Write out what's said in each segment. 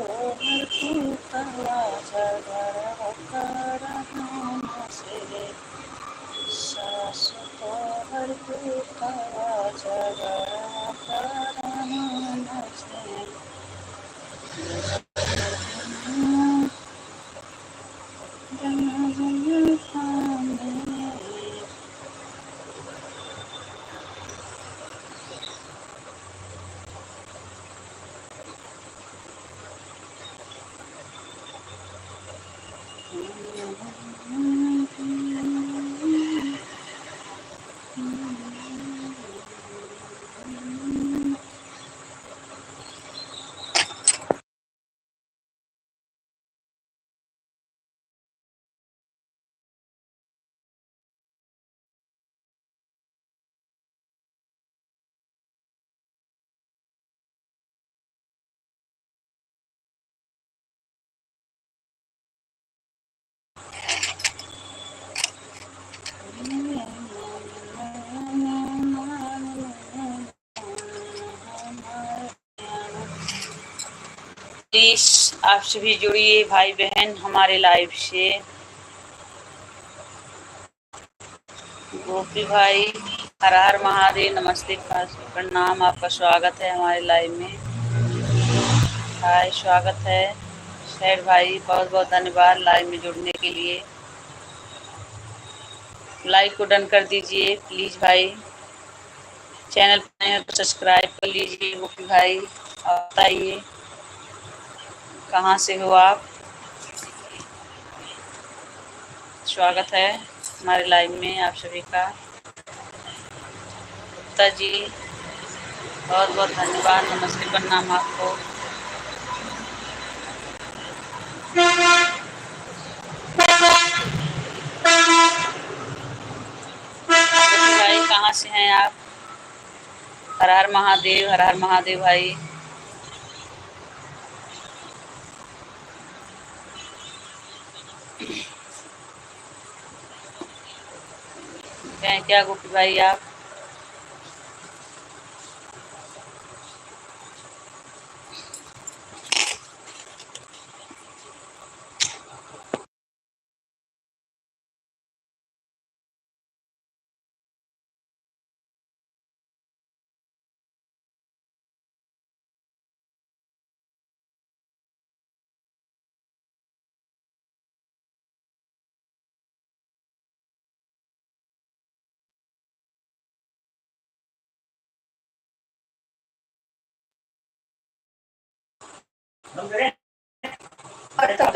तोहर पुतवा झगड़ा करहन से, सास तोहर पुतवा झगड़ा करहन से। प्लीज आप सभी जुड़िए भाई बहन हमारे लाइव से। गोपी भाई हर हर महादेव, नमस्ते, प्रणाम, आपका स्वागत है हमारे लाइव में। हाय, स्वागत है। शहर भाई बहुत बहुत धन्यवाद लाइव में जुड़ने के लिए। लाइक को डन कर दीजिए प्लीज भाई। चैनल पर नए हैं तो सब्सक्राइब कर लीजिए। गोपी भाई बताइए कहाँ से हो आप। स्वागत है हमारे लाइव में आप सभी का। गुप्ता जी बहुत बहुत धन्यवाद, नमस्ते, प्रणाम आपको। भाई कहाँ से हैं आप। हर हर महादेव, हर हर महादेव भाई। क्या गोपी भाई आप।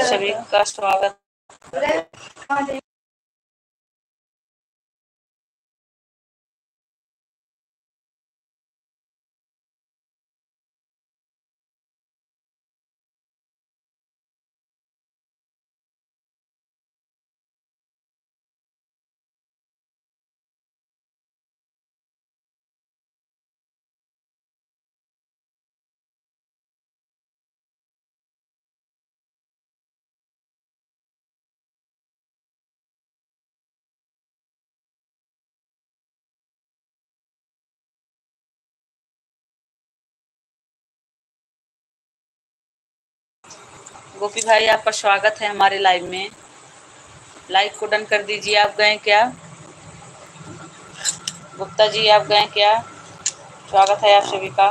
सभी का स्वागत। गोपी भाई आपका स्वागत है हमारे लाइव में। लाइक को डन कर दीजिए। आप गए क्या। गुप्ता जी आप गए क्या। स्वागत है आप सभी का।